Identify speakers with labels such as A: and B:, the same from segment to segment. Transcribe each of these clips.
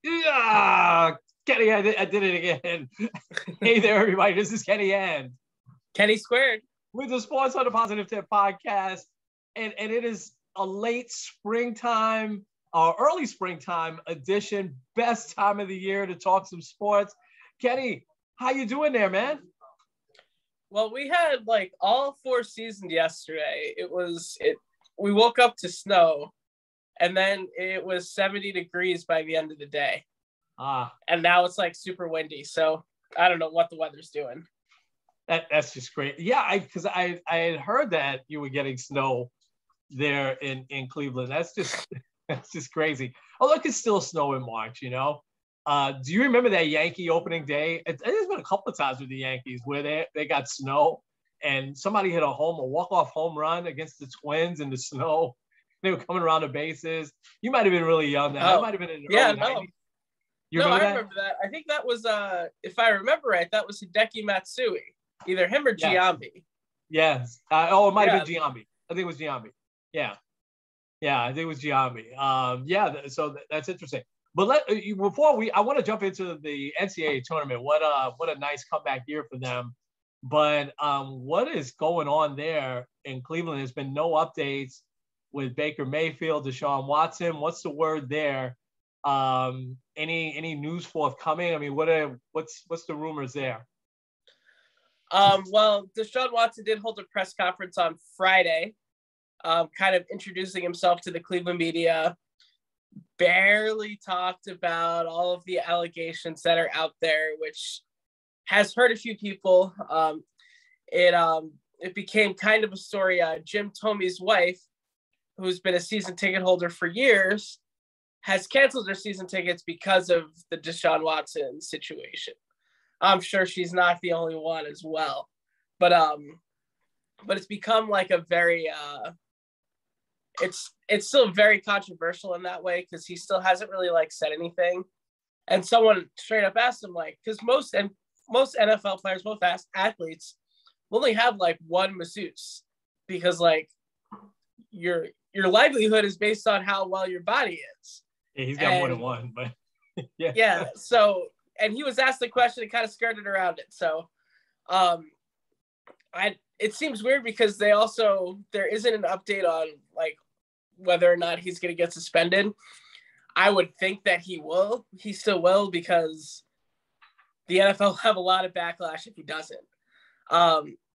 A: Yeah, Kenny, I did it again. Hey there, everybody. This is Kenny and
B: Kenny Squared
A: with the Sports on the Positive Tip podcast. And it is a late springtime, early springtime edition, best time of the year to talk some sports. Kenny, how you doing there, man?
B: Well, we had like all four seasons yesterday. We woke up to snow, and then it was 70 degrees by the end of the day. And now it's like super windy. So I don't know what the weather's doing.
A: That's just great. Yeah, because I had heard that you were getting snow there in Cleveland. That's just crazy. Although it could still snow in March, you know. Do you remember that Yankee opening day? There's been a couple of times with the Yankees where they got snow and somebody hit a walk-off home run against the Twins in the snow. They were coming around the bases. You might have been really young then. That might have been in the early 90s.
B: I remember that. I think that was, if I remember right, that was Hideki Matsui. Either him or Giambi.
A: Yes. It might have been Giambi. I think it was Giambi. Yeah. Yeah, I think it was Giambi. So that's interesting. But I want to jump into the NCAA tournament. What a nice comeback year for them. But what is going on there in Cleveland? There's been no updates with Baker Mayfield, DeShaun Watson. What's the word there? Any news forthcoming? I mean, what's the rumors there?
B: Well, DeShaun Watson did hold a press conference on Friday, kind of introducing himself to the Cleveland media. Barely talked about all of the allegations that are out there, which has hurt a few people. It became kind of a story. Jim Tomey's wife, who's been a season ticket holder for years, has canceled her season tickets because of the DeShaun Watson situation. I'm sure she's not the only one as well, but it's become like a very it's still very controversial in that way because he still hasn't really like said anything. And someone straight up asked him like, because most NFL players, most athletes only have like one masseuse because like your livelihood is based on how well your body is.
A: Yeah, he's got more than one, but yeah.
B: Yeah. So, and he was asked the question and kind of skirted around it. So, it seems weird because there isn't an update on like whether or not he's going to get suspended. I would think that he still will because the NFL will have a lot of backlash if he doesn't.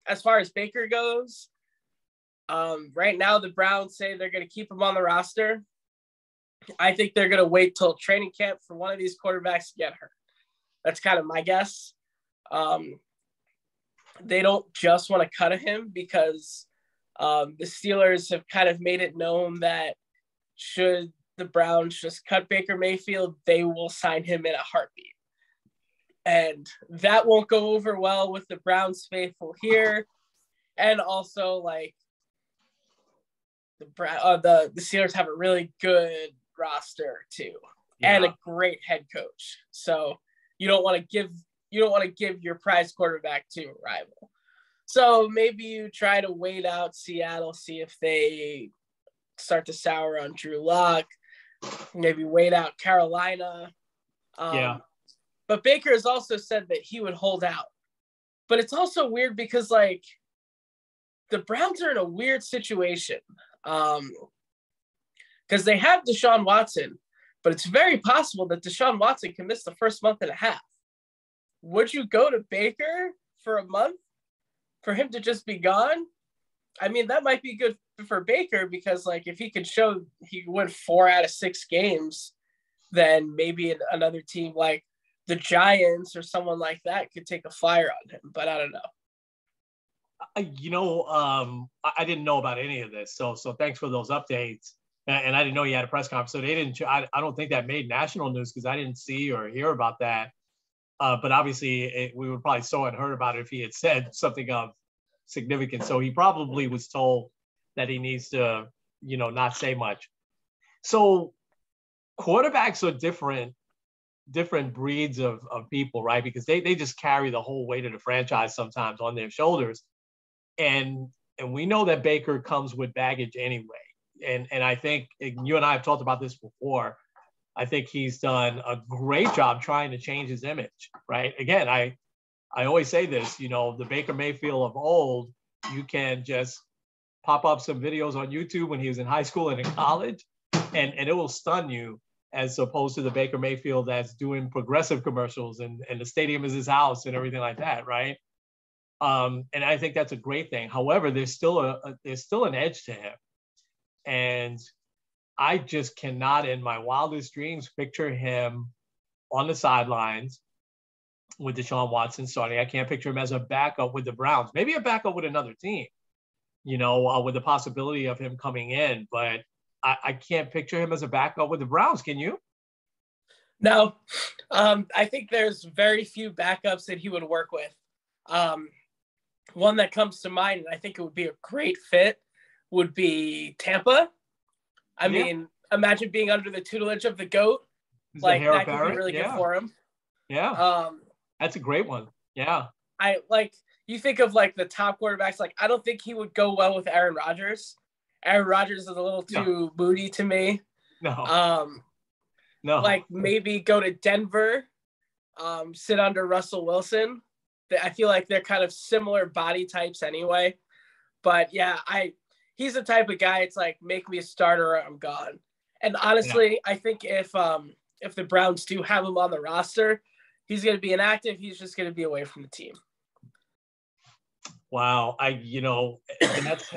B: As far as Baker goes, right now the Browns say they're going to keep him on the roster. I think they're going to wait till training camp for one of these quarterbacks to get hurt. That's kind of my guess. They don't just want to cut him because the Steelers have kind of made it known that should the Browns just cut Baker Mayfield, they will sign him in a heartbeat. And that won't go over well with the Browns faithful here. And also, like, the Steelers have a really good roster too, and a great head coach. So you don't want to give your prize quarterback to a rival. So maybe you try to wait out Seattle, see if they start to sour on Drew Lock. Maybe wait out Carolina. But Baker has also said that he would hold out. But it's also weird because, like, the Browns are in a weird situation. Because they have DeShaun Watson, but it's very possible that DeShaun Watson can miss the first month and a half. Would you go to Baker for a month for him to just be gone? I mean, that might be good for Baker because, like, if he could show he win 4 out of 6 games, then maybe another team like the Giants or someone like that could take a flyer on him. But I don't know.
A: I didn't know about any of this, so thanks for those updates. And I didn't know you had a press conference, so they didn't. I don't think that made national news because I didn't see or hear about that. But obviously, we would probably saw and heard about it if he had said something of significance. So he probably was told that he needs to, not say much. So quarterbacks are different breeds of people, right? Because they just carry the whole weight of the franchise sometimes on their shoulders. And we know that Baker comes with baggage anyway. And I think you and I have talked about this before. I think he's done a great job trying to change his image, right? Again, I always say this, you know, the Baker Mayfield of old, you can just pop up some videos on YouTube when he was in high school and in college, and it will stun you, as opposed to the Baker Mayfield that's doing progressive commercials and the stadium is his house and everything like that, right? And I think that's a great thing. However, there's still an edge to him. And I just cannot, in my wildest dreams, picture him on the sidelines with Deshaun Watson starting. I can't picture him as a backup with the Browns. Maybe a backup with another team, you know, with the possibility of him coming in. But I can't picture him as a backup with the Browns. Can you?
B: No. I think there's very few backups that he would work with. One that comes to mind, and I think it would be a great fit, would be Tampa. I mean, imagine being under the tutelage of the GOAT. Like, that could be really good for him.
A: Yeah. That's a great one. Yeah.
B: You think of like the top quarterbacks, like I don't think he would go well with Aaron Rodgers. Aaron Rodgers is a little too moody to me.
A: No. No.
B: Like maybe go to Denver, sit under Russell Wilson. I feel like they're kind of similar body types anyway. But yeah, he's the type of guy, it's like, make me a starter or I'm gone. And honestly, I think if the Browns do have him on the roster, he's going to be inactive. He's just going to be away from the team.
A: Wow. And that's,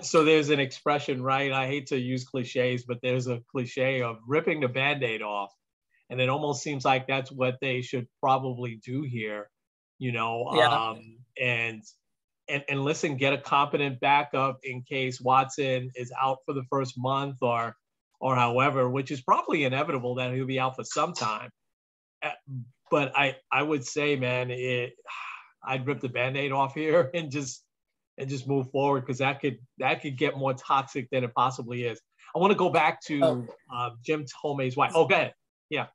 A: so there's an expression, right? I hate to use cliches, but there's a cliche of ripping the Band-Aid off. And it almost seems like that's what they should probably do here, you know? And listen, get a competent backup in case Watson is out for the first month or however, which is probably inevitable that he'll be out for some time. But I would say, man, I'd rip the Band-Aid off here and just move forward, because that could get more toxic than it possibly is. I want to go back to Jim Tomei's wife. Oh, go ahead. Yeah.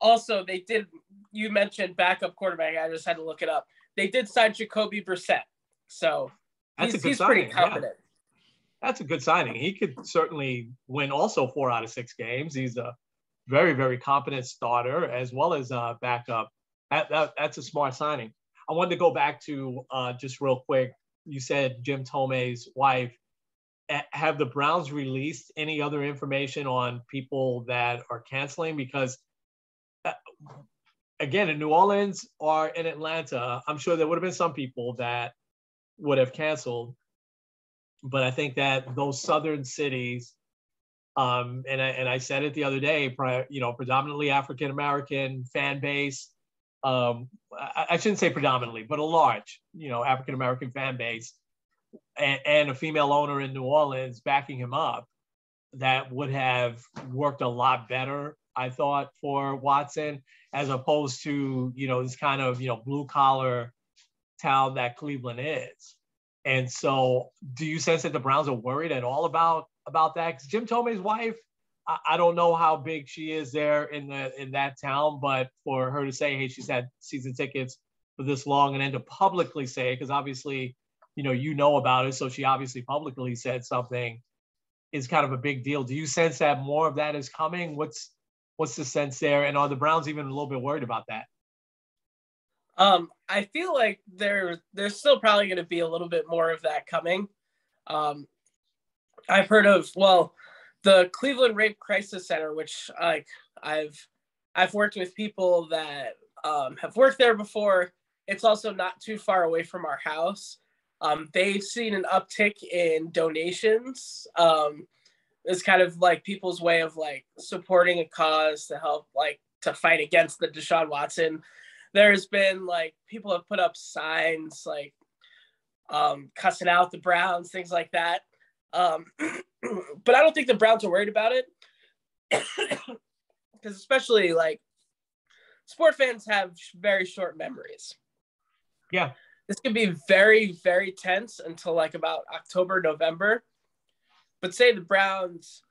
B: Also, you mentioned backup quarterback. I just had to look it up. They did sign Jacoby Brissett. So he's pretty confident.
A: Yeah. That's a good signing. He could certainly win also 4 out of 6 games. He's a very, very competent starter as well as a backup. That's a smart signing. I wanted to go back to just real quick. You said Jim Tomei's wife. Have the Browns released any other information on people that are canceling? Because again, in New Orleans or in Atlanta, I'm sure there would have been some people that would have canceled. But I think that those southern cities, and I said it the other day, predominantly African-American fan base. I shouldn't say predominantly, but a large, African-American fan base and a female owner in New Orleans backing him up, that would have worked a lot better, I thought, for Watson, as opposed to, this kind of, blue collar town that Cleveland is. And so do you sense that the Browns are worried at all about that? Because Jim Tomei's wife, I don't know how big she is there in that town, but for her to say, hey, she's had season tickets for this long, and then to publicly say it, because obviously, you know about it, so she obviously publicly said something, is kind of a big deal. Do you sense that more of that is coming? What's the sense there? And are the Browns even a little bit worried about that?
B: I feel like there's still probably going to be a little bit more of that coming. I've heard of, the Cleveland Rape Crisis Center, which I've worked with people that have worked there before. It's also not too far away from our house. They've seen an uptick in donations. It's kind of like people's way of like supporting a cause to help, like, to fight against the Deshaun Watson. There's been like people have put up signs like cussing out the Browns, things like that. But I don't think the Browns are worried about it, because especially like sport fans have very short memories.
A: Yeah.
B: This could be very, very tense until like about October, November. But say the Browns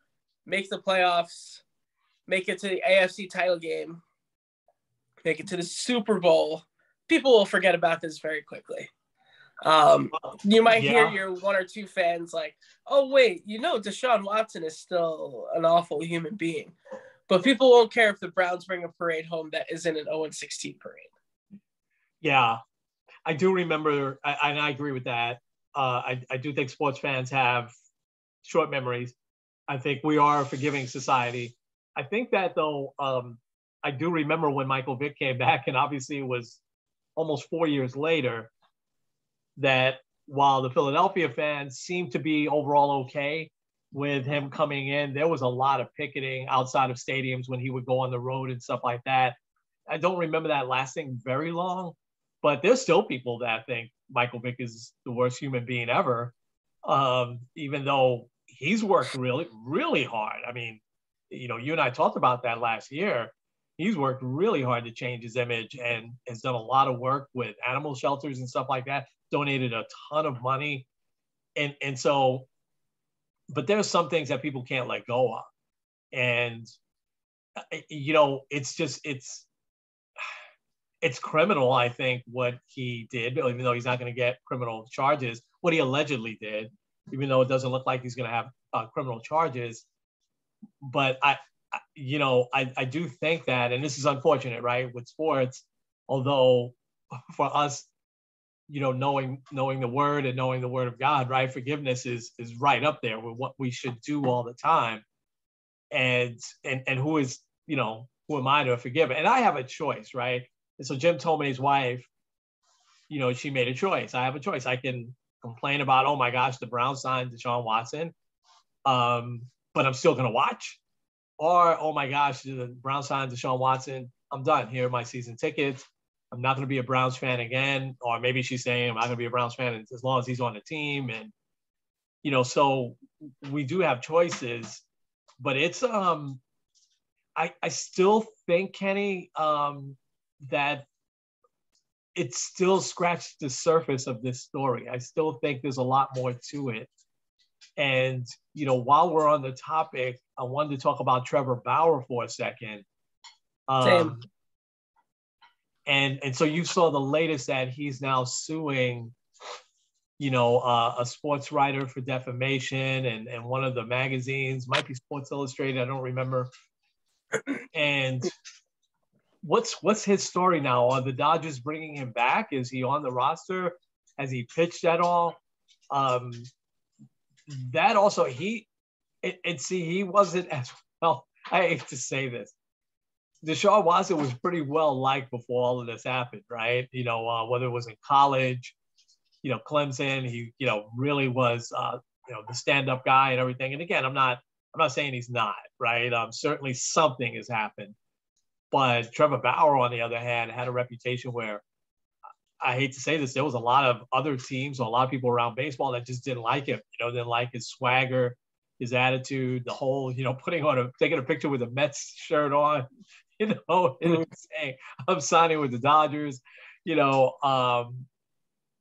B: make the playoffs, make it to the AFC title game, make it to the Super Bowl, people will forget about this very quickly. You might hear your 1 or 2 fans like, oh, wait, Deshaun Watson is still an awful human being. But people won't care if the Browns bring a parade home that isn't an 0-16 parade.
A: Yeah, I do remember, and I agree with that. I do think sports fans have short memories. I think we are a forgiving society. I think that, though, I do remember when Michael Vick came back, and obviously it was almost 4 years later, that while the Philadelphia fans seemed to be overall okay with him coming in, there was a lot of picketing outside of stadiums when he would go on the road and stuff like that. I don't remember that lasting very long, but there's still people that think Michael Vick is the worst human being ever, even though he's worked really, really hard. I mean, you know, you and I talked about that last year. He's worked really hard to change his image and has done a lot of work with animal shelters and stuff like that, donated a ton of money. And so, but there's some things that people can't let go of. And, you know, it's criminal, I think, what he did, even though he's not going to get criminal charges, what he allegedly did, even though it doesn't look like he's going to have criminal charges. But I do think that, and this is unfortunate, right, with sports, although for us, you know, knowing the word and knowing the word of God, right, forgiveness is right up there with what we should do all the time. And who is, you know, who am I to forgive? And I have a choice, right? And so Jim Tomei's wife, you know, she made a choice. I have a choice. I can complain about, oh my gosh, the Browns signed DeShaun Watson, but I'm still going to watch. Or, oh my gosh, the Browns signed DeShaun Watson. I'm done. Here are my season tickets. I'm not going to be a Browns fan again. Or maybe she's saying I'm not going to be a Browns fan as long as he's on the team. And, you know, so we do have choices. But it's I still think, Kenny, that it still scratched the surface of this story. I still think there's a lot more to it. And, you know, while we're on the topic, I wanted to talk about Trevor Bauer for a second.
B: Same.
A: And so you saw the latest that he's now suing, you know, a sports writer for defamation and one of the magazines, might be Sports Illustrated, I don't remember. And what's his story now? Are the Dodgers bringing him back? Is he on the roster? Has he pitched at all? That also, he wasn't as well. I hate to say this. DeShaun Watson was pretty well liked before all of this happened, right? You know, whether it was in college, you know, Clemson, he, you know, really was, you know, the stand-up guy and everything. And again, I'm not saying he's not, right? Certainly something has happened. But Trevor Bauer, on the other hand, had a reputation where, I hate to say this, there was a lot of other teams or a lot of people around baseball that just didn't like him, you know, didn't like his swagger, his attitude, the whole, you know, taking a picture with a Mets shirt on, you know, and saying, I'm signing with the Dodgers, you know.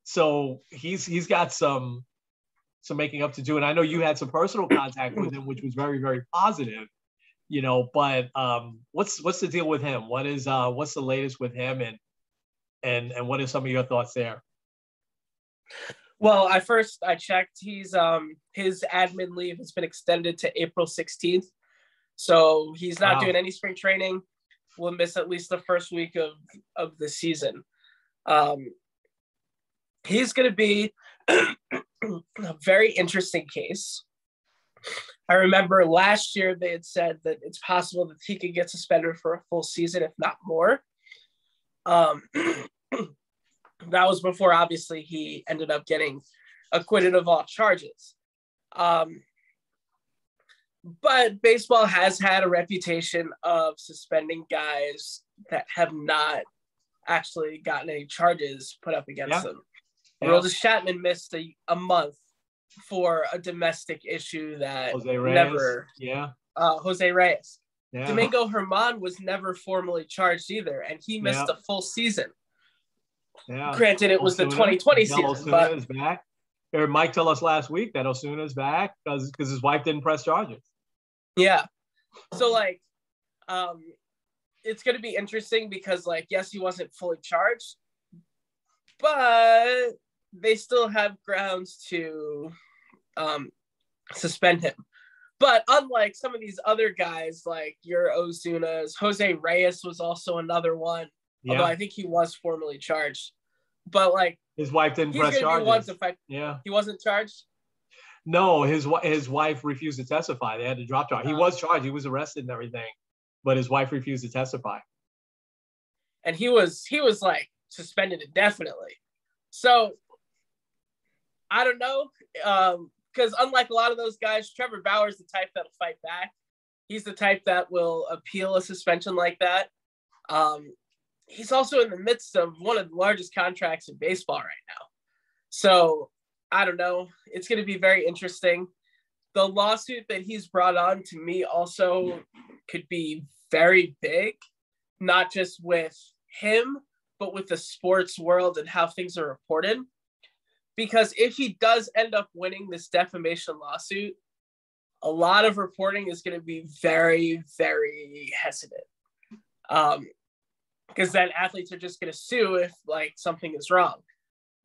A: So he's got some making up to do. And I know you had some personal contact with him, which was very, very positive, you know, but what's the deal with him? What's the latest with him, and what are some of your thoughts there?
B: Well, I checked. He's his admin leave has been extended to April 16th. So he's not doing any spring training. We'll miss at least the first week of the season. He's going to be a very interesting case. I remember last year they had said that it's possible that he could get suspended for a full season, if not more. That was before, obviously, he ended up getting acquitted of all charges. But baseball has had a reputation of suspending guys that have not actually gotten any charges put up against them. Yeah. Aroldis Chapman missed a month for a domestic issue that Jose Reyes. Yeah. Domingo Germán was never formally charged either, and he missed a full season. Yeah. Granted, it was the 2020 season, but
A: is back. Or Mike told us last week that Osuna's back because his wife didn't press charges.
B: Yeah. So, like, it's going to be interesting because, like, yes, he wasn't fully charged, but they still have grounds to suspend him. But unlike some of these other guys, like your Ozunas, Jose Reyes was also another one, although I think he was formally charged. But like
A: his wife didn't
B: he's
A: press
B: going to be one to fight.
A: Yeah,
B: he wasn't charged.
A: No, his wife refused to testify. They had to drop charge. He was charged. He was arrested and everything, but his wife refused to testify.
B: And he was like suspended indefinitely. So I don't know, because unlike a lot of those guys, Trevor Bauer is the type that'll fight back. He's the type that will appeal a suspension like that. He's also in the midst of one of the largest contracts in baseball right now. So I don't know. It's going to be very interesting. The lawsuit that he's brought on, to me, also could be very big, not just with him, but with the sports world and how things are reported. Because if he does end up winning this defamation lawsuit, a lot of reporting is going to be very, very hesitant. Because then athletes are just going to sue if like something is wrong.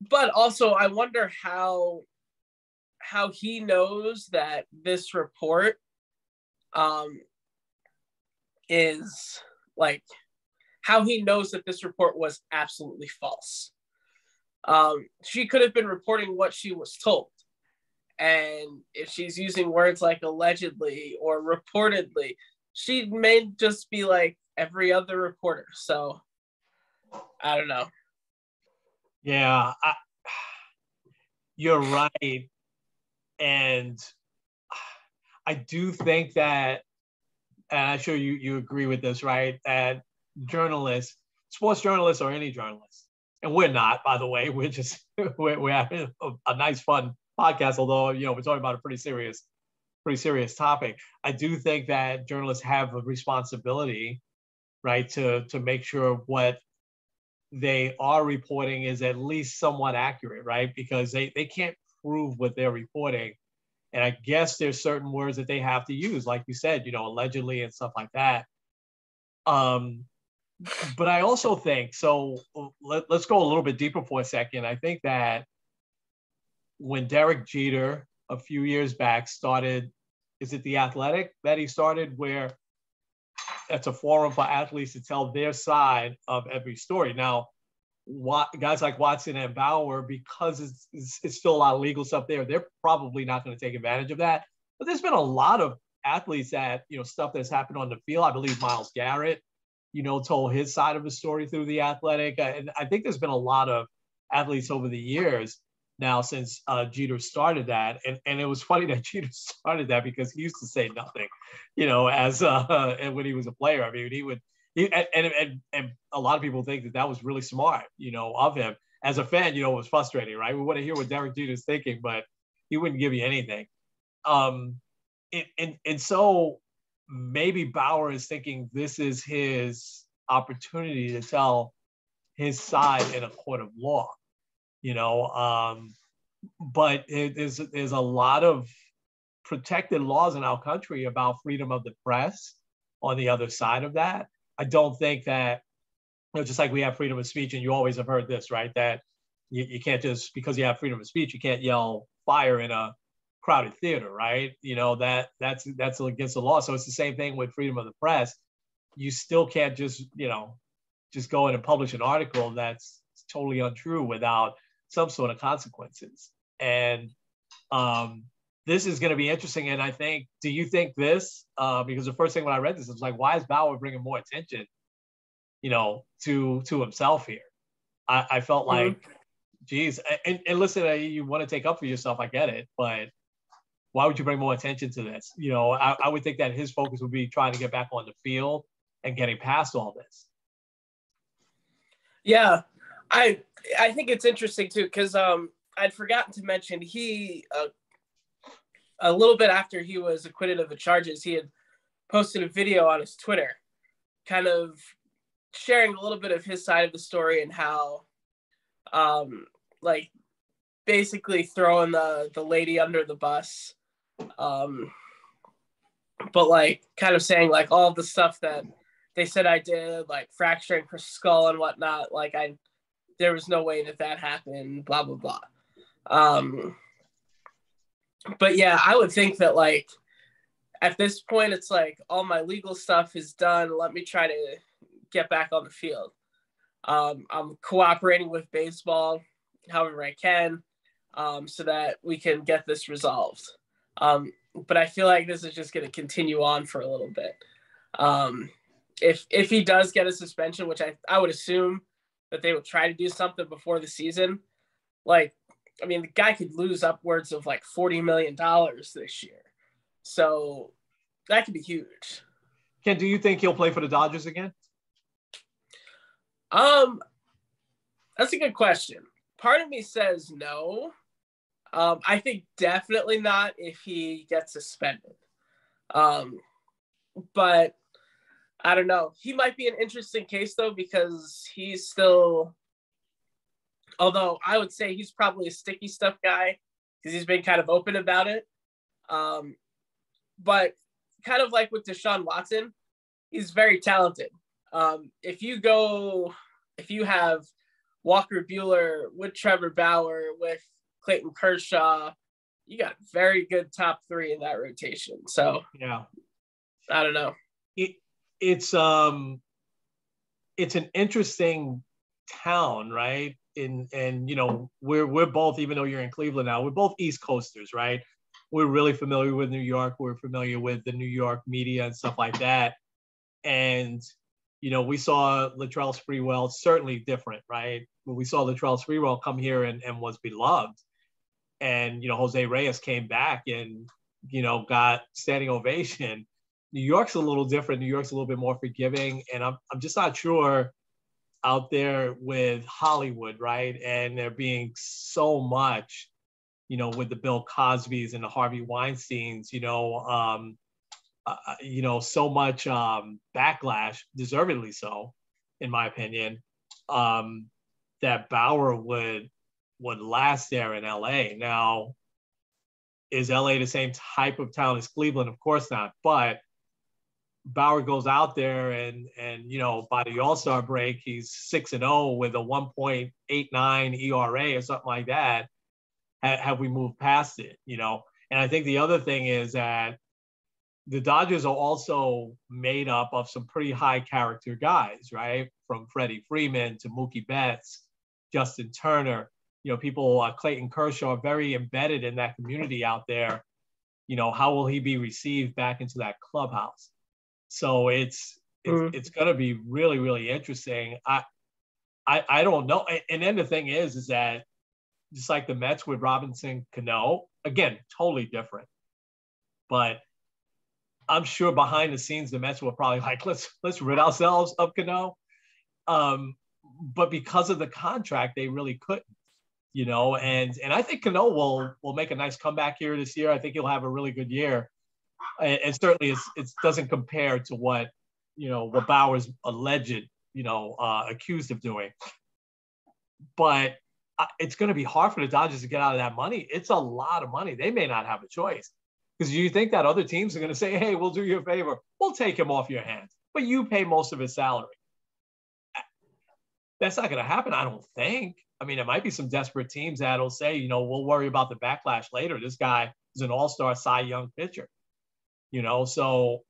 B: But also, I wonder how he knows that this report is like, how he knows that this report was absolutely false. She could have been reporting what she was told. And if she's using words like allegedly or reportedly, she may just be like every other reporter. So I don't know.
A: Yeah, you're right. And I do think that, and I'm sure you agree with this, right? That journalists, sports journalists or any journalists, and we're not, by the way, we're just, we're having a nice, fun podcast, although, we're talking about a pretty serious topic. I do think that journalists have a responsibility, right, to make sure what they are reporting is at least somewhat accurate, right? Because they can't prove what they're reporting. And I guess there's certain words that they have to use, like you said, allegedly and stuff like that. But I also think, so let's go a little bit deeper for a second. I think that when Derek Jeter a few years back started, is it The Athletic that he started, where it's a forum for athletes to tell their side of every story. Now, guys like Watson and Bauer, because it's still a lot of legal stuff there, they're probably not going to take advantage of that. But there's been a lot of athletes that, stuff that's happened on the field. I believe Myles Garrett, told his side of the story through The Athletic. And I think there's been a lot of athletes over the years now since Jeter started that. And it was funny that Jeter started that because he used to say nothing, as when he was a player. I mean, and a lot of people think that was really smart, of him. As a fan, it was frustrating, right? We want to hear what Derek Jeter's thinking, but he wouldn't give you anything. And so maybe Bauer is thinking this is his opportunity to tell his side in a court of law, but there's a lot of protected laws in our country about freedom of the press on the other side of that. I don't think that, just like we have freedom of speech, and you always have heard this, right? That you can't just, because you have freedom of speech, you can't yell fire in a crowded theater, right? That's against the law. So it's the same thing with freedom of the press. You still can't just go in and publish an article that's totally untrue without some sort of consequences. And this is going to be interesting. And I think, do you think this, because the first thing when I read this, I was like, why is Bauer bringing more attention, to himself here? I felt like, geez, and listen, you want to take up for yourself, I get it, but why would you bring more attention to this? I would think that his focus would be trying to get back on the field and getting past all this.
B: Yeah, I think it's interesting too, because I'd forgotten to mention he a little bit after he was acquitted of the charges, he had posted a video on his Twitter, kind of sharing a little bit of his side of the story and how, like, basically throwing the lady under the bus, but like kind of saying like all of the stuff that they said I did, like fracturing her skull and whatnot, like there was no way that happened, blah blah blah. But yeah, I would think that like at this point, it's like all my legal stuff is done. Let me try to get back on the field. I'm cooperating with baseball however I can, so that we can get this resolved. But I feel like this is just going to continue on for a little bit. If he does get a suspension, which I would assume that they would try to do something before the season, like, I mean, the guy could lose upwards of like $40 million this year. So that could be huge.
A: Ken, do you think he'll play for the Dodgers again?
B: That's a good question. Part of me says no. I think definitely not if he gets suspended. But I don't know. He might be an interesting case, though, because he's still, although I would say he's probably a sticky stuff guy because he's been kind of open about it. But kind of like with DeShaun Watson, he's very talented. If you have Walker Buehler with Trevor Bauer, with Clayton Kershaw, you got very good top three in that rotation. So
A: yeah,
B: I don't know.
A: It's an interesting town, right? And you know, we're both, even though you're in Cleveland now, we're both East Coasters, right? We're really familiar with New York. We're familiar with the New York media and stuff like that. And you know, we saw Latrell Sprewell, certainly different, right? When we saw Latrell Sprewell come here and was beloved, and you know, Jose Reyes came back and you know got standing ovation. New York's a little different. New York's a little bit more forgiving, and I'm just not sure out there with Hollywood, right? And there being so much, you know, with the Bill Cosbys and the Harvey Weinsteins, you know, so much backlash, deservedly so, in my opinion, that Bauer would last there in LA. Now, is LA the same type of town as Cleveland? Of course not, but Bauer goes out there and you know, by the All-Star break, he's 6-0 with a 1.89 ERA or something like that. Have we moved past it, you know? And I think the other thing is that the Dodgers are also made up of some pretty high character guys, right? From Freddie Freeman to Mookie Betts, Justin Turner, you know, people, Clayton Kershaw, very embedded in that community out there. You know, how will he be received back into that clubhouse? So it's going to be really, really interesting. I don't know. And then the thing is that just like the Mets with Robinson Cano, again, totally different. But I'm sure behind the scenes, the Mets were probably like, let's rid ourselves of Cano. But because of the contract, they really couldn't, you know, and I think Cano will make a nice comeback here this year. I think he'll have a really good year. And certainly it doesn't compare to what Bauer's alleged, accused of doing. But it's going to be hard for the Dodgers to get out of that money. It's a lot of money. They may not have a choice. Because you think that other teams are going to say, hey, we'll do you a favor. We'll take him off your hands. But you pay most of his salary. That's not going to happen, I don't think. I mean, there might be some desperate teams that'll say, we'll worry about the backlash later. This guy is an all-star Cy Young pitcher. So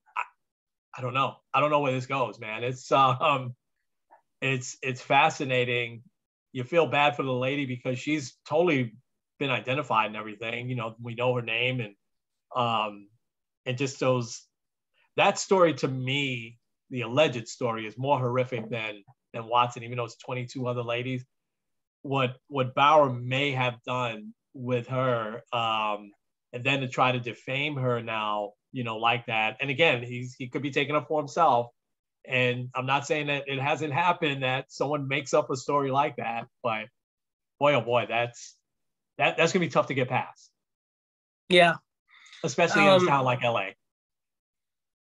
A: I don't know. I don't know where this goes, man. It's fascinating. You feel bad for the lady because she's totally been identified and everything. We know her name and just that story to me, the alleged story, is more horrific than Watson, even though it's 22 other ladies. What Bauer may have done with her, and then to try to defame her now, like that. And again, he could be taking up for himself. And I'm not saying that it hasn't happened that someone makes up a story like that, but boy, oh boy, that's gonna be tough to get past.
B: Yeah.
A: Especially in a town like LA.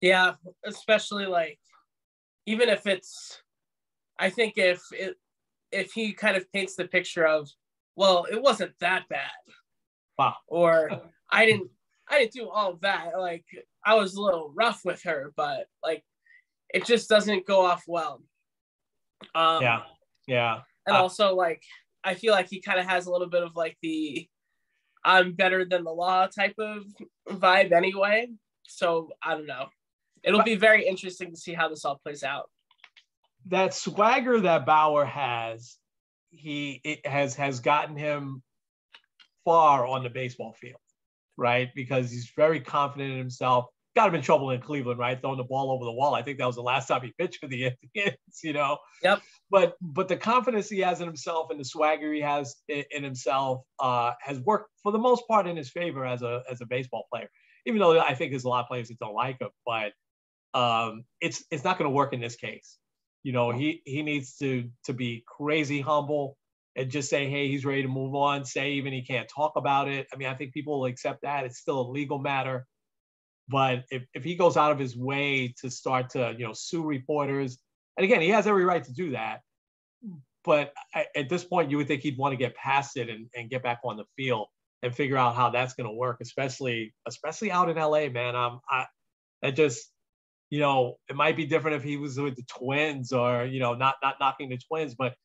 B: Yeah, especially even if I think if he kind of paints the picture of, well, it wasn't that bad.
A: Wow.
B: Or I didn't do all of that. I was a little rough with her, but it just doesn't go off well.
A: Yeah.
B: And also I feel like he kind of has a little bit of the I'm better than the law type of vibe anyway. So I don't know. It'll be very interesting to see how this all plays out.
A: That swagger that Bauer has, it has gotten him far on the baseball field, right? Because he's very confident in himself. Got him in trouble in Cleveland, right? Throwing the ball over the wall. I think that was the last time he pitched for the Indians,
B: Yep.
A: But the confidence he has in himself and the swagger he has in himself has worked for the most part in his favor as a baseball player. Even though I think there's a lot of players that don't like him, but it's not going to work in this case. He needs to be crazy humble and just say, hey, he's ready to move on. Say even he can't talk about it. I mean, I think people will accept that. It's still a legal matter. But if he goes out of his way to start to, sue reporters, and again, he has every right to do that. But at this point, you would think he'd want to get past it and get back on the field and figure out how that's going to work, especially out in LA, man. It might be different if he was with the Twins or, not knocking the Twins, but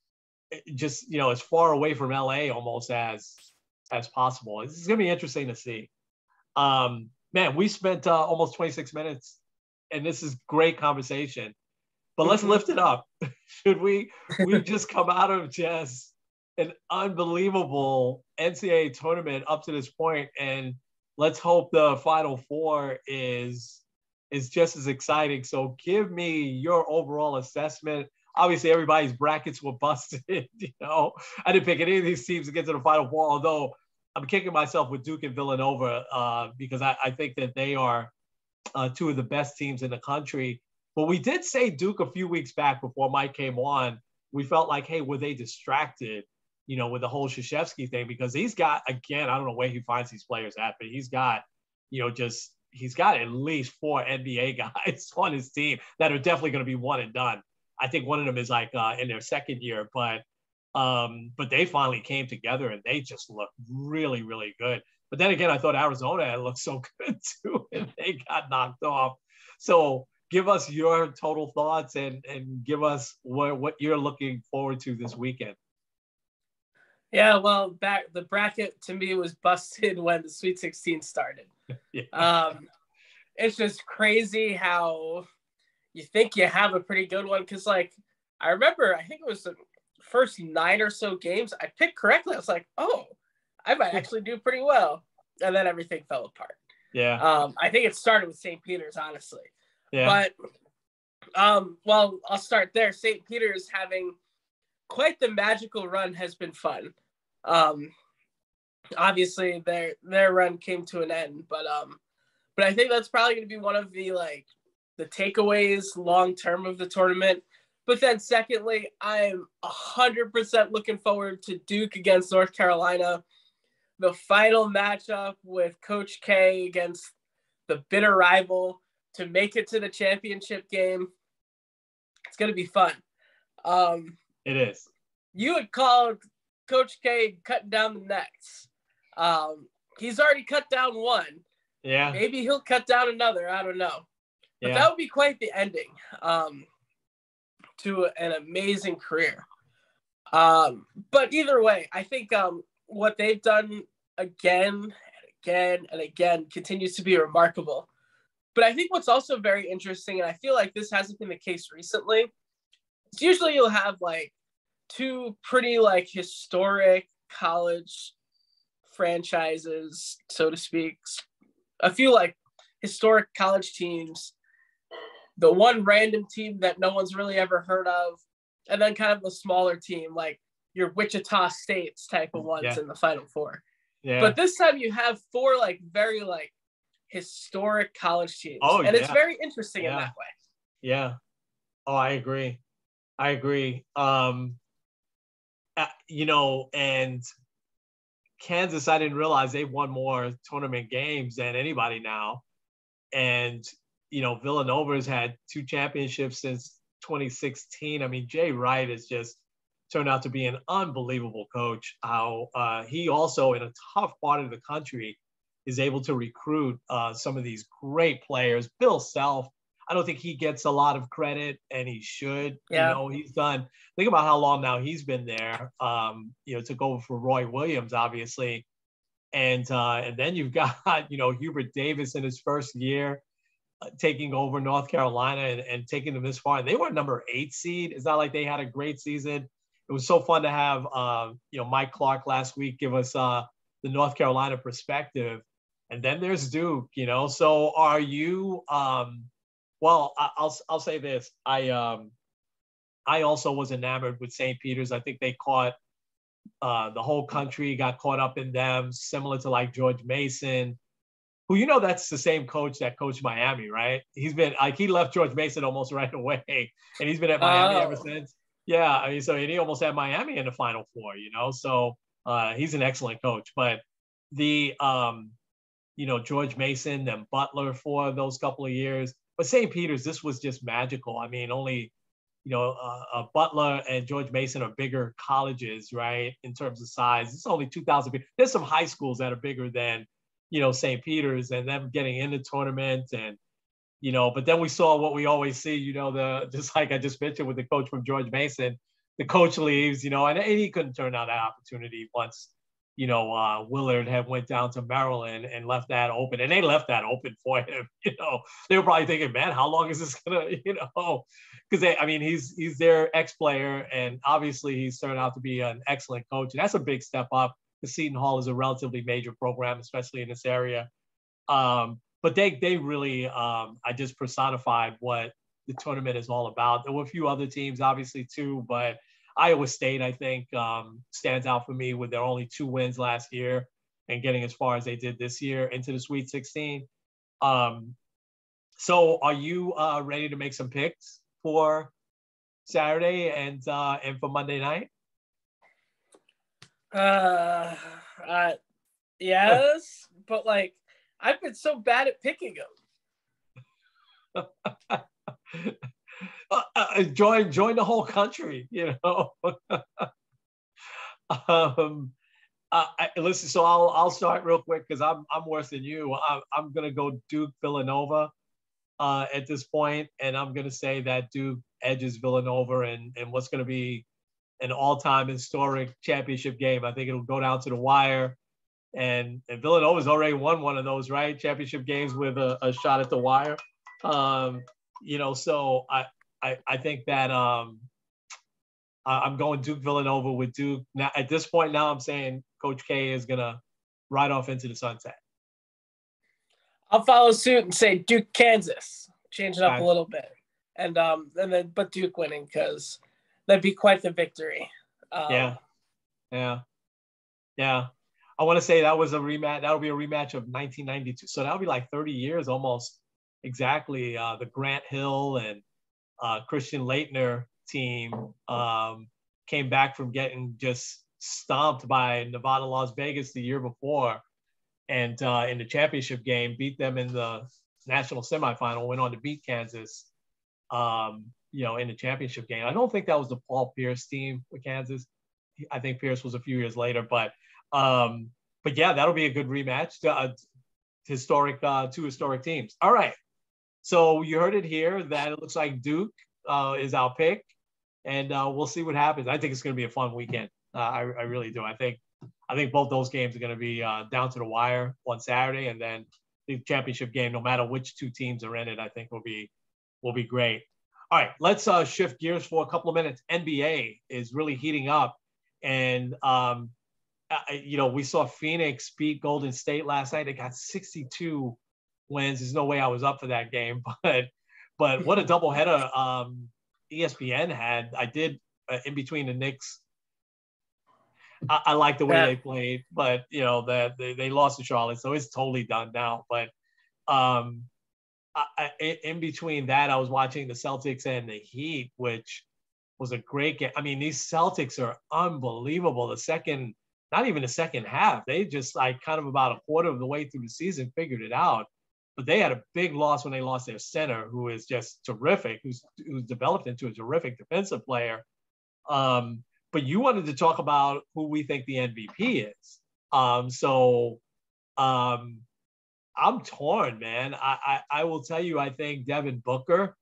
A: just, as far away from LA almost as possible. It's going to be interesting to see. Man, we spent almost 26 minutes, and this is great conversation. But let's lift it up. Should we? We've just come out of just an unbelievable NCAA tournament up to this point, and let's hope the Final Four is just as exciting. So give me your overall assessment. Obviously, everybody's brackets were busted. I didn't pick any of these teams to get to the Final Four, although I'm kicking myself with Duke and Villanova because I think that they are two of the best teams in the country. But we did say Duke a few weeks back before Mike came on. We felt like, hey, were they distracted, with the whole Krzyzewski thing? Because he's got, again, I don't know where he finds these players at, but he's got, he's got at least 4 NBA guys on his team that are definitely going to be one and done. I think one of them is like in their second year, but they finally came together and they just looked really, really good. But then again, I thought Arizona looked so good too, and they got knocked off. So give us your total thoughts and give us what you're looking forward to this weekend.
B: Yeah, well, the bracket to me was busted when the Sweet 16 started. Yeah. It's just crazy how you think you have a pretty good one. Because, I remember, I think it was the first 9 or so games I picked correctly. I was like, oh, I might actually do pretty well. And then everything fell apart.
A: Yeah.
B: I think it started with St. Peter's, honestly.
A: Yeah.
B: But, well, I'll start there. St. Peter's having quite the magical run has been fun. Obviously, their run came to an end. But I think that's probably going to be one of the, the takeaways long-term of the tournament. But then secondly, I'm 100% looking forward to Duke against North Carolina. The final matchup with Coach K against the bitter rival to make it to the championship game. It's going to be fun.
A: It is.
B: You would call Coach K cutting down the nets. He's already cut down one.
A: Yeah.
B: Maybe he'll cut down another. I don't know. But that would be quite the ending to an amazing career. But either way, I think what they've done again and again continues to be remarkable. But I think what's also very interesting, and I feel like this hasn't been the case recently, is usually you'll have 2 pretty historic college franchises, so to speak. A few historic college teams, the one random team that no one's really ever heard of, and then kind of the smaller team, like your Wichita States type of ones in the Final Four. Yeah. But this time you have 4 very historic college teams. Oh, and it's very interesting in that way.
A: Yeah. Oh, I agree. And Kansas, I didn't realize they've won more tournament games than anybody now. And, Villanova's had 2 championships since 2016. I mean, Jay Wright has just turned out to be an unbelievable coach. How he also, in a tough part of the country, is able to recruit some of these great players. Bill Self, I don't think he gets a lot of credit, and he should. Yeah. He's done. Think about how long now he's been there. Took over for Roy Williams, obviously, and then you've got Hubert Davis in his first year. taking over North Carolina and taking them this far. And they were number 8 seed. It's not like they had a great season. It was so fun to have Mike Clark last week give us the North Carolina perspective. And then there's Duke. So are you? Well, I'll say this. I also was enamored with St. Peter's. I think they caught the whole country got caught up in them, similar to like George Mason, who that's the same coach that coached Miami, right? He's been he left George Mason almost right away, and he's been at Miami ever since. Yeah, I mean, so he almost had Miami in the Final Four, So he's an excellent coach. But the George Mason, then Butler for those couple of years. But St. Peter's, this was just magical. I mean, only Butler and George Mason are bigger colleges, right? In terms of size, it's only 2,000 people. There's some high schools that are bigger than St. Peter's, and them getting in the tournament, and but then we saw what we always see, just like I just mentioned with the coach from George Mason, the coach leaves, and he couldn't turn down that opportunity once, Willard had went down to Maryland and left that open, and they left that open for him. They were probably thinking, man, how long is this gonna, because he's their ex-player, and obviously he's turned out to be an excellent coach, and that's a big step up. The Seton Hall is a relatively major program, especially in this area. But they really, I just personified what the tournament is all about. There were a few other teams, obviously, too, but Iowa State, I think, stands out for me with their only 2 wins last year and getting as far as they did this year into the Sweet 16. So are you ready to make some picks for Saturday and for Monday night?
B: Yes, but like I've been so bad at picking them.
A: Join the whole country, listen, so I'll start real quick because I'm worse than you. I'm gonna go Duke Villanova at this point, and I'm gonna say that Duke edges Villanova and what's gonna be an all-time historic championship game. I think it'll go down to the wire, and Villanova's already won one of those, right? Championship games with a shot at the wire. So I think that I'm going Duke Villanova with Duke. Now at this point, I'm saying Coach K is gonna ride off into the sunset.
B: I'll follow suit and say Duke Kansas, change it up a little bit, and then Duke winning because that'd be quite the victory.
A: Yeah. I want to say that was a rematch. That'll be a rematch of 1992. So that'll be like 30 years almost exactly. The Grant Hill and Christian Laettner team came back from getting just stomped by Nevada, Las Vegas the year before. And in the championship game, beat them in the national semifinal, went on to beat Kansas, in the championship game. I don't think that was the Paul Pierce team with Kansas. I think Pierce was a few years later, but yeah, that'll be a good rematch. Two historic teams. All right. So you heard it here that it looks like Duke is our pick, and we'll see what happens. I think it's going to be a fun weekend. I really do. I think both those games are going to be down to the wire on Saturday, and then the championship game, no matter which 2 teams are in it, I think will be great. All right, let's shift gears for a couple of minutes. NBA is really heating up, and we saw Phoenix beat Golden State last night. They got 62 wins. There's no way I was up for that game, but what a doubleheader ESPN had. I did in between the Knicks. I like the way they played, but they lost to Charlotte, so it's totally done now. But in between that, I was watching the Celtics and the Heat, which was a great game. I mean, these Celtics are unbelievable. Not even the second half, they just like kind of about a quarter of the way through the season figured it out. But they had a big loss when they lost their center, who is just terrific, who's developed into a terrific defensive player. But you wanted to talk about who we think the MVP is. I'm torn, man. I will tell you, I think Devin Booker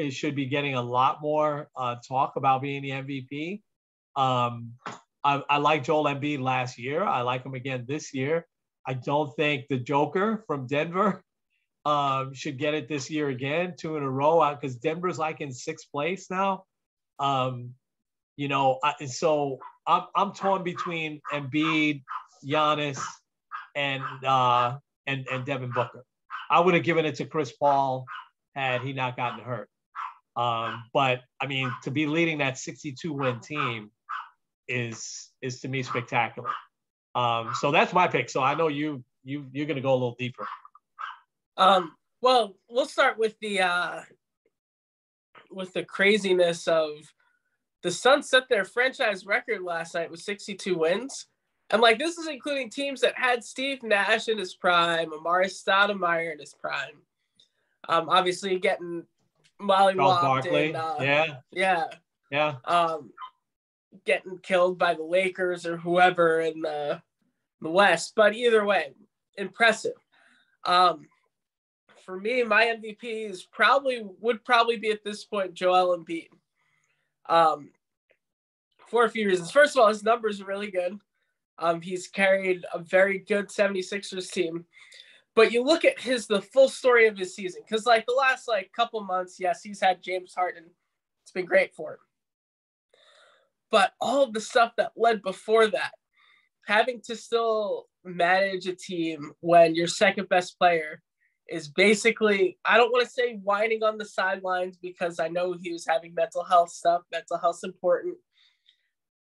A: should be getting a lot more talk about being the MVP. I like Joel Embiid last year. I like him again this year. I don't think the Joker from Denver should get it this year again, 2 in a row, because Denver's like in 6th place now. So I'm torn between Embiid, Giannis, and Devin Booker. I would have given it to Chris Paul had he not gotten hurt. But I mean, to be leading that 62-win team is to me spectacular. So that's my pick. So I know you're going to go a little deeper.
B: Well, we'll start with the craziness of the Suns set their franchise record last night with 62 wins. And like, this is including teams that had Steve Nash in his prime, Amari Stoudemire in his prime. Obviously getting mollywopped and getting killed by the Lakers or whoever in the West. But either way, impressive. For me, my MVP would probably be at this point Joel Embiid. For a few reasons. First of all, his numbers are really good. He's carried a very good 76ers team. But you look at the full story of his season, because like the last couple months, yes, he's had James Harden. It's been great for him. But all of the stuff that led before that, having to still manage a team when your second best player is basically, I don't want to say whining on the sidelines, because I know he was having mental health stuff. Mental health's important.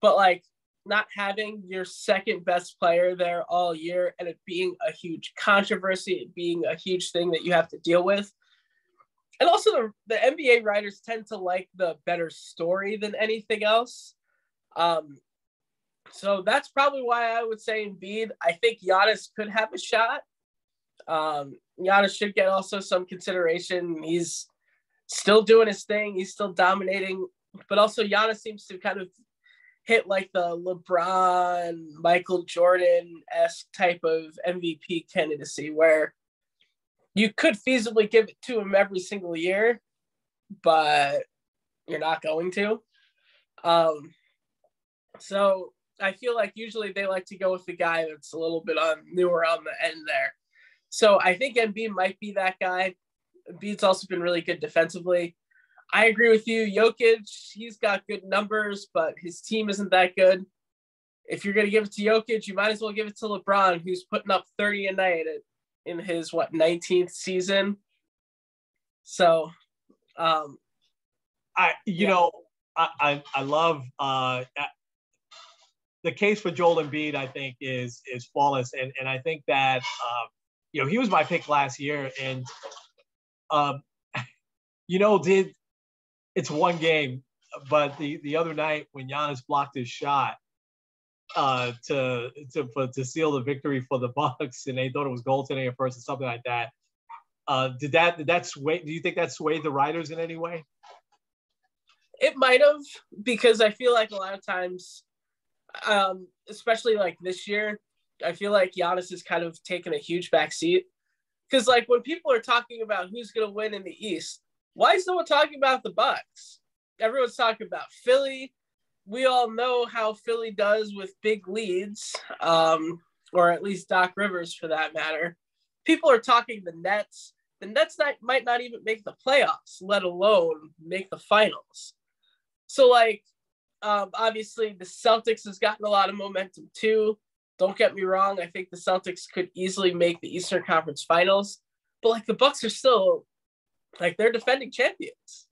B: But like, not having your second best player there all year and it being a huge controversy, it being a huge thing that you have to deal with. And also the NBA writers tend to like the better story than anything else. So that's probably why I would say Embiid. I think Giannis could have a shot. Giannis should get also some consideration. He's still doing his thing. He's still dominating. But also Giannis seems to kind of hit like the LeBron, Michael Jordan-esque type of MVP candidacy where you could feasibly give it to him every single year, but you're not going to. So I feel like usually they like to go with the guy that's a little bit newer on the end there. So I think Embiid might be that guy. Embiid's also been really good defensively. I agree with you. Jokic, he's got good numbers, but his team isn't that good. If you're going to give it to Jokic, you might as well give it to LeBron, who's putting up 30 a night in his, 19th season. So,
A: I love the case for Joel Embiid, I think, is flawless. And I think that, he was my pick last year. And, it's one game, but the other night when Giannis blocked his shot to seal the victory for the Bucks, and they thought it was goaltending at first or something like that. Did that sway? Do you think that swayed the writers in any way?
B: It might have, because I feel like a lot of times, especially like this year, I feel like Giannis has kind of taken a huge backseat. Because like when people are talking about who's going to win in the East, why is no one talking about the Bucks? Everyone's talking about Philly. We all know how Philly does with big leads, or at least Doc Rivers for that matter. People are talking the Nets. The Nets might not even make the playoffs, let alone make the finals. So obviously the Celtics has gotten a lot of momentum too. Don't get me wrong. I think the Celtics could easily make the Eastern Conference Finals, but the Bucks are still they're defending champions.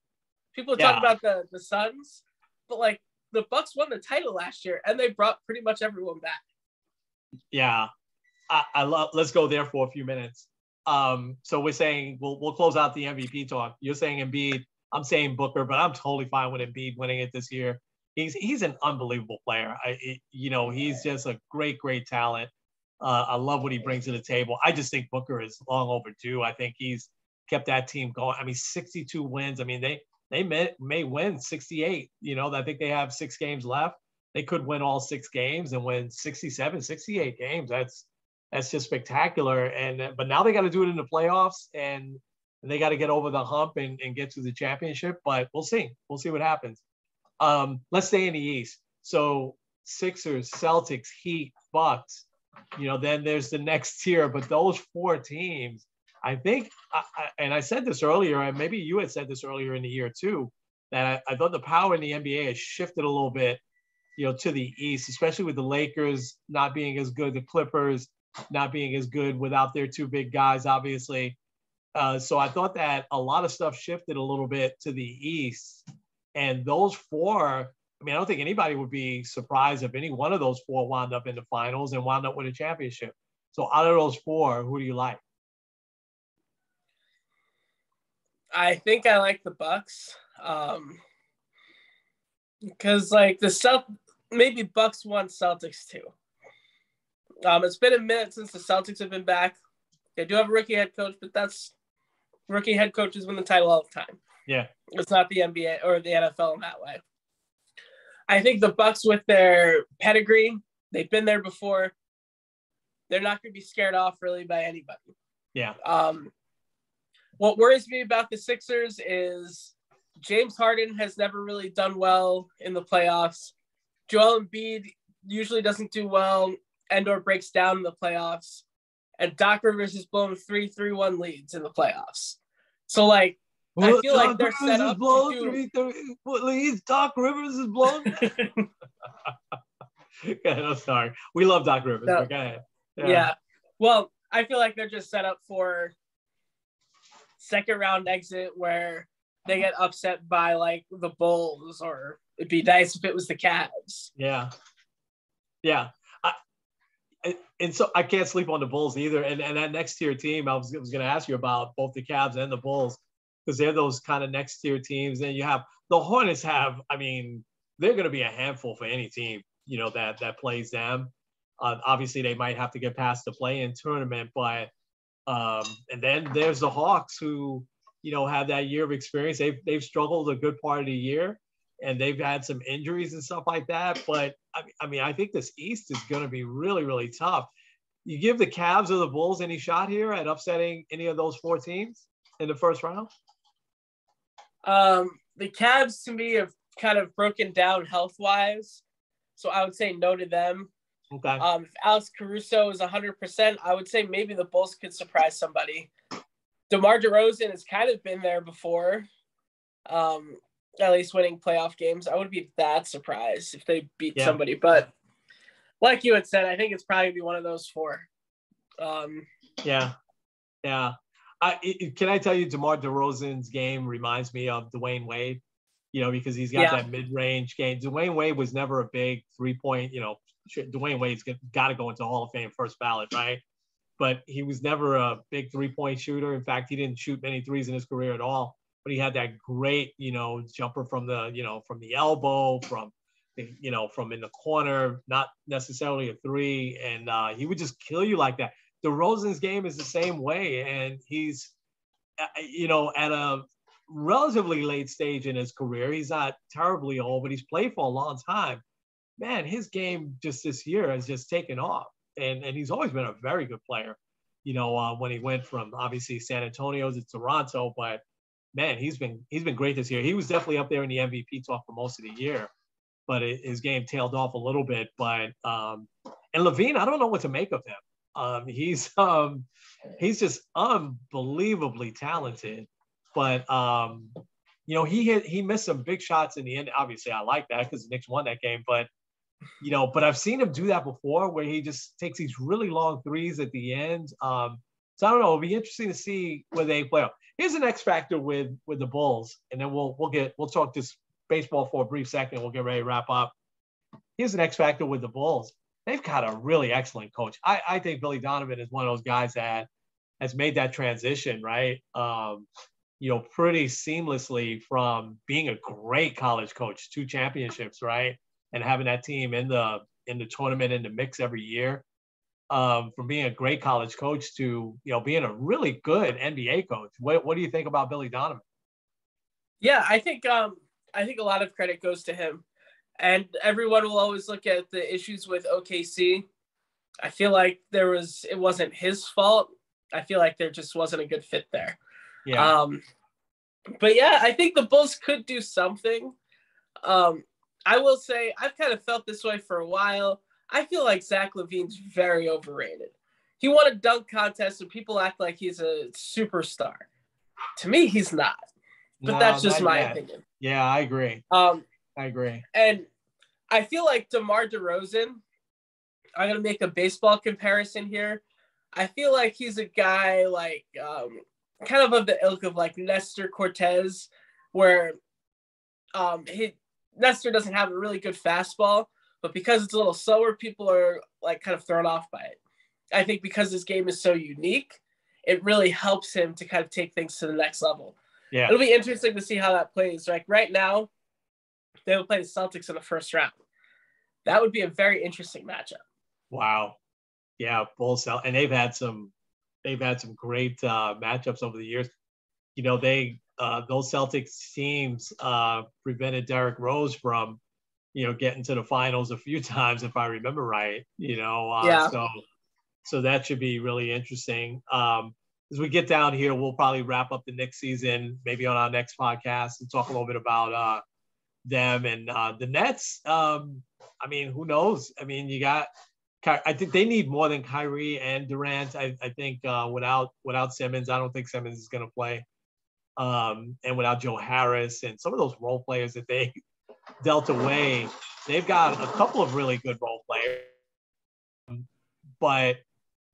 B: People are talking about the Suns, but the Bucks won the title last year and they brought pretty much everyone back.
A: Yeah. I love, let's go there for a few minutes. So we're saying we'll close out the MVP talk. You're saying Embiid, I'm saying Booker, but I'm totally fine with Embiid winning it this year. He's an unbelievable player. He's just a great talent. I love what he brings to the table. I just think Booker is long overdue. I think he's kept that team going. 62 wins. They may win 68. I think they have 6 games left. They could win all 6 games and win 67, 68 games. That's just spectacular. But now they got to do it in the playoffs, and they got to get over the hump and get to the championship. But we'll see. We'll see what happens. Let's stay in the East. So Sixers, Celtics, Heat, Bucks. Then there's the next tier. But those 4 teams, I think, and I said this earlier, and maybe you had said this earlier in the year too, that I thought the power in the NBA has shifted a little bit, to the East, especially with the Lakers not being as good, the Clippers not being as good without their two big guys, obviously. So I thought that a lot of stuff shifted a little bit to the East. And those four, I don't think anybody would be surprised if any one of those four wound up in the finals and wound up with a championship. So out of those four, who do you like?
B: I think I like the Bucks. Because maybe Bucks 1, Celtics 2. It's been a minute since the Celtics have been back. They do have a rookie head coach, but that's rookie head coaches win the title all the time.
A: Yeah.
B: It's not the NBA or the NFL in that way. I think the Bucks, with their pedigree, they've been there before. They're not going to be scared off really by anybody.
A: Yeah.
B: What worries me about the Sixers is James Harden has never really done well in the playoffs. Joel Embiid usually doesn't do well and/or breaks down in the playoffs. And Doc Rivers has blown 3-3-1 leads in the playoffs. So, I feel like they're set up to do...
A: 3-3 leads. Doc Rivers is blown. I'm sorry. We love Doc Rivers.
B: No.
A: But go ahead.
B: Yeah. Well, I feel like they're just set up for second round exit where they get upset by the Bulls, or it'd be nice if it was the Cavs.
A: Yeah. And so I can't sleep on the Bulls either. And that next tier team, I was going to ask you about both the Cavs and the Bulls, because they're those kind of next tier teams. And you have the Hornets they're going to be a handful for any team, that plays them. Obviously they might have to get past the play-in tournament, but and then there's the Hawks who, have that year of experience. They've struggled a good part of the year, and they've had some injuries and stuff like that. But I think this East is going to be really, really tough. You give the Cavs or the Bulls any shot here at upsetting any of those four teams in the first round?
B: The Cavs, to me, have kind of broken down health-wise, so I would say no to them.
A: Okay.
B: If Alex Caruso is 100%, I would say maybe the Bulls could surprise somebody. DeMar DeRozan has kind of been there before, at least winning playoff games. I wouldn't be that surprised if they beat somebody. But like you had said, I think it's probably be one of those four.
A: Yeah. Can I tell you, DeMar DeRozan's game reminds me of Dwayne Wade, because he's got that mid-range game. Dwayne Wade was never a big three-point, Dwayne Wade's got to go into Hall of Fame first ballot, right? But he was never a big three-point shooter. In fact, he didn't shoot many threes in his career at all. But he had that great, jumper from the elbow, from in the corner, not necessarily a three, and he would just kill you like that. DeRozan's game is the same way, and he's, at a relatively late stage in his career. He's not terribly old, but he's played for a long time. Man, his game just this year has just taken off. And he's always been a very good player, when he went from obviously San Antonio to Toronto. But man, he's been great this year. He was definitely up there in the MVP talk for most of the year, but his game tailed off a little bit. But and LaVine, I don't know what to make of him. He's just unbelievably talented. But he missed some big shots in the end. Obviously, I like that because the Knicks won that game. But I've seen him do that before, where he just takes these really long threes at the end. So I don't know. It'll be interesting to see where they play out. Here's an X factor with the Bulls, and then we'll talk this baseball for a brief second. We'll get ready to wrap up. Here's an X factor with the Bulls. They've got a really excellent coach. I think Billy Donovan is one of those guys that has made that transition, right? Pretty seamlessly from being a great college coach, 2 championships, right? And having that team in the tournament, in the mix every year, from being a great college coach to, being a really good NBA coach. What do you think about Billy Donovan?
B: Yeah, I think a lot of credit goes to him, and everyone will always look at the issues with OKC. I feel like it wasn't his fault. I feel like there just wasn't a good fit there.
A: Yeah.
B: But yeah, I think the Bulls could do something. I will say I've kind of felt this way for a while. I feel like Zach LaVine's very overrated. he won a dunk contest and people act like he's a superstar. To me, he's not. But
A: No,
B: that's just
A: not
B: my
A: yet.
B: opinion.
A: Yeah, I agree.
B: I
A: agree.
B: And I feel like DeMar DeRozan, I'm going to make a baseball comparison here. I feel like he's a guy like kind of the ilk of like Nestor Cortez, where Nestor doesn't have a really good fastball, but because it's a little slower, people are like kind of thrown off by it. I think because his game is so unique, it really helps him to kind of take things to the next level.
A: Yeah.
B: It'll be interesting to see how that plays. Like right now, they will play the Celtics in the first round. That would be a very interesting matchup.
A: Wow. Yeah, Bulls, and they've had some great matchups over the years. You know, those Celtics teams prevented Derrick Rose from, getting to the finals a few times, if I remember right.
B: Yeah.
A: So that should be really interesting. As we get down here, we'll probably wrap up the Knicks season, maybe on our next podcast, and talk a little bit about them and the Nets. I mean, who knows? I mean, I think they need more than Kyrie and Durant. I think without Simmons, I don't think Simmons is going to play. And without Joe Harris and some of those role players that they dealt away, they've got a couple of really good role players. But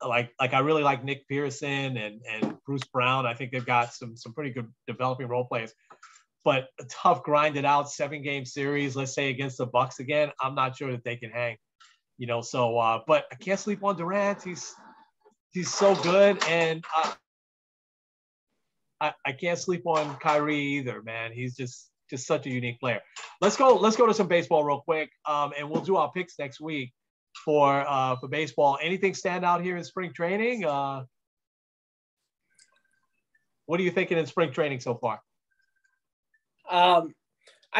A: like I really like Nick Pearson and Bruce Brown. I think they've got some pretty good developing role players. But a tough, grinded out 7-game series, let's say against the Bucks again, I'm not sure that they can hang. But I can't sleep on Durant. He's so good, and I can't sleep on Kyrie either, man. He's just such a unique player. Let's go to some baseball real quick, and we'll do our picks next week for baseball. Anything stand out here in spring training? What are you thinking in spring training so far?
B: I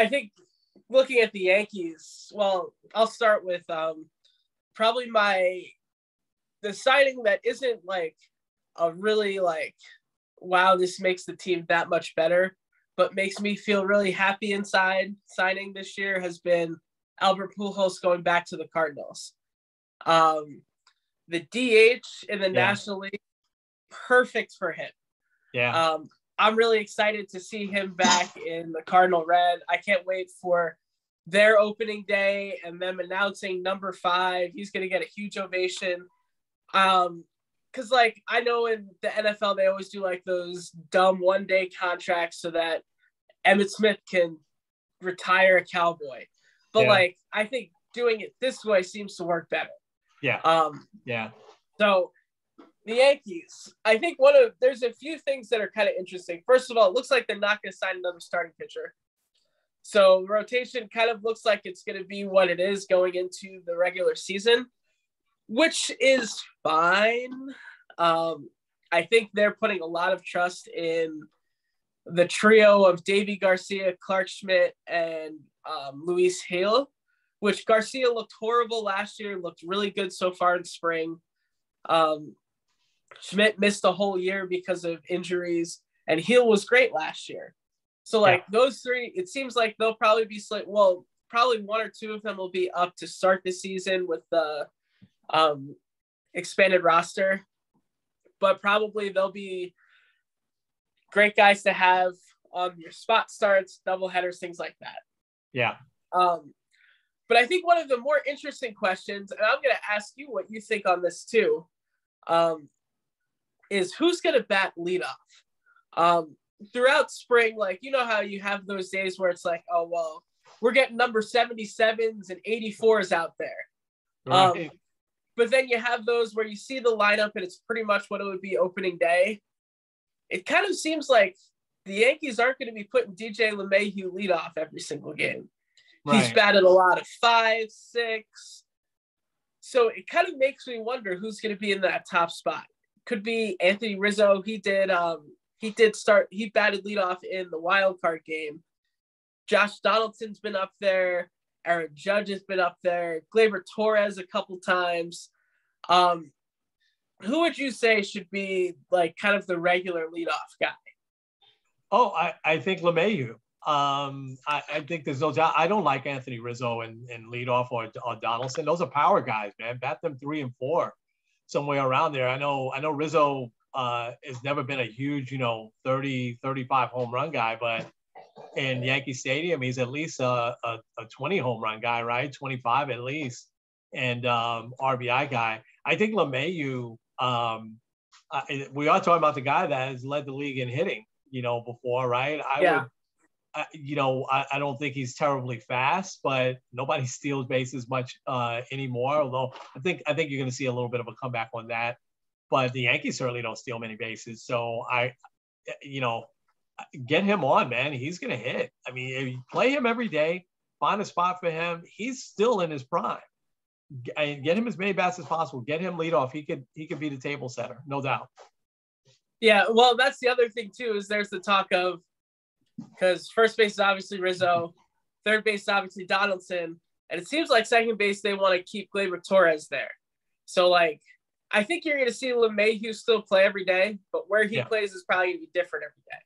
B: think looking at the Yankees, well, I'll start with probably the signing that isn't like a really like, wow, this makes the team that much better, but makes me feel really happy inside signing this year has been Albert Pujols going back to the Cardinals. The DH in the National League, perfect for him.
A: Yeah.
B: I'm really excited to see him back in the Cardinal red. I can't wait for their opening day and them announcing number 5. He's going to get a huge ovation. Because, like, I know in the NFL, they always do, like, those dumb one-day contracts so that Emmitt Smith can retire a Cowboy. But, like, I think doing it this way seems to work better.
A: Yeah.
B: So the Yankees, I think there's a few things that are kind of interesting. First of all, it looks like they're not going to sign another starting pitcher. So rotation kind of looks like it's going to be what it is going into the regular season, which is fine. I think they're putting a lot of trust in the trio of Davy Garcia, Clark Schmidt, and Luis Gil, which Garcia looked horrible last year, looked really good so far in spring. Schmidt missed a whole year because of injuries, and Gil was great last year. So, like, those three, it seems like they'll probably be probably one or two of them will be up to start the season with the expanded roster. But probably they'll be great guys to have on your spot starts, double headers, things like that.
A: Yeah.
B: But I think one of the more interesting questions, and I'm going to ask you what you think on this too, is who's going to bat leadoff? Throughout spring, like, you know how you have those days where it's like, oh, well, we're getting number 77s and 84s out there.
A: Right.
B: But then you have those where you see the lineup and it's pretty much what it would be opening day. It kind of seems like the Yankees aren't going to be putting DJ LeMahieu leadoff every single game. Right. He's batted a lot of 5, 6. So it kind of makes me wonder who's going to be in that top spot. Could be Anthony Rizzo. He batted leadoff in the wild card game. Josh Donaldson's been up there. Aaron Judge has been up there. Gleyber Torres a couple times. Who would you say should be like kind of the regular leadoff guy?
A: Oh, I think LeMahieu. I think there's no doubt. I don't like Anthony Rizzo and leadoff or Donaldson. Those are power guys, man. Bat them 3 and 4. somewhere around there. I know Rizzo has never been a huge, 30, 35 home run guy, but in Yankee Stadium, he's at least a 20 home run guy, right? 25 at least, and RBI guy. I think LeMahieu, we are talking about the guy that has led the league in hitting, before, right? I don't think he's terribly fast, but nobody steals bases much anymore. Although I think you're going to see a little bit of a comeback on that. But the Yankees certainly don't steal many bases. So get him on, man. He's going to hit. I mean, if you play him every day, find a spot for him. He's still in his prime. Get him as many bats as possible. Get him leadoff. He could be the table setter, no doubt.
B: Yeah, well, that's the other thing too. Is there's the talk of, because first base is obviously Rizzo, third base is obviously Donaldson, and it seems like second base they want to keep Gleyber Torres there. So like, I think you're going to see LeMahieu still play every day, but where he plays is probably going to be different every day.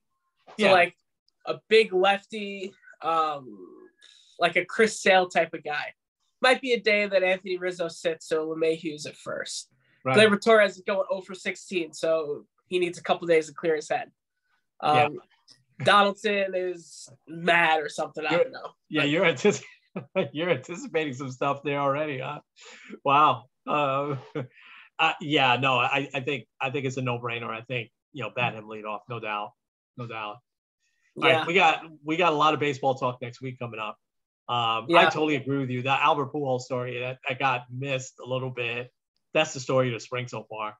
B: So like a big lefty, like a Chris Sale type of guy, might be a day that Anthony Rizzo sits, so LeMahieu's at first. Right. Gleyber Torres is going 0 for 16, so he needs a couple of days to clear his head. Donaldson is mad or something. I don't know.
A: Yeah, you're anticipating some stuff there already, huh? Wow. I think it's a no-brainer. I think bat him lead off, no doubt. All right, we got a lot of baseball talk next week coming up. I totally agree with you. That Albert Pujols story that got missed a little bit. That's the story of the spring so far.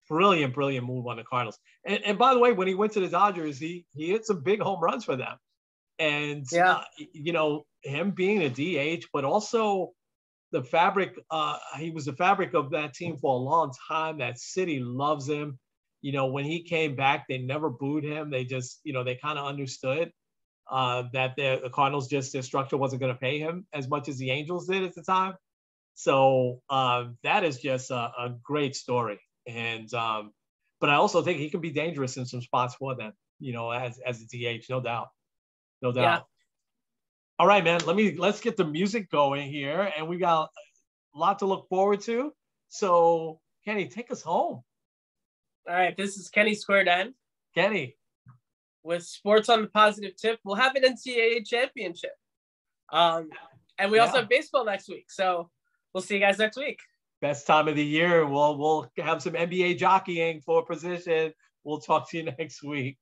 A: Brilliant move on the Cardinals. And by the way, when he went to the Dodgers, he hit some big home runs for them. And him being a DH, but also the fabric. He was the fabric of that team for a long time. That city loves him. When he came back, they never booed him. They just, they kind of understood that the Cardinals their structure wasn't going to pay him as much as the Angels did at the time. So that is just a great story. And but I also think he can be dangerous in some spots for them, as a DH, no doubt. Yeah. All right, man. Let's get the music going here, and we got a lot to look forward to. So, Kenny, take us home.
B: All right, this is Kenny Squared N.
A: Kenny.
B: With Sports on the Positive Tip, we'll have an NCAA championship. And we also have baseball next week. So we'll see you guys next week.
A: Best time of the year. We'll have some NBA jockeying for position. We'll talk to you next week.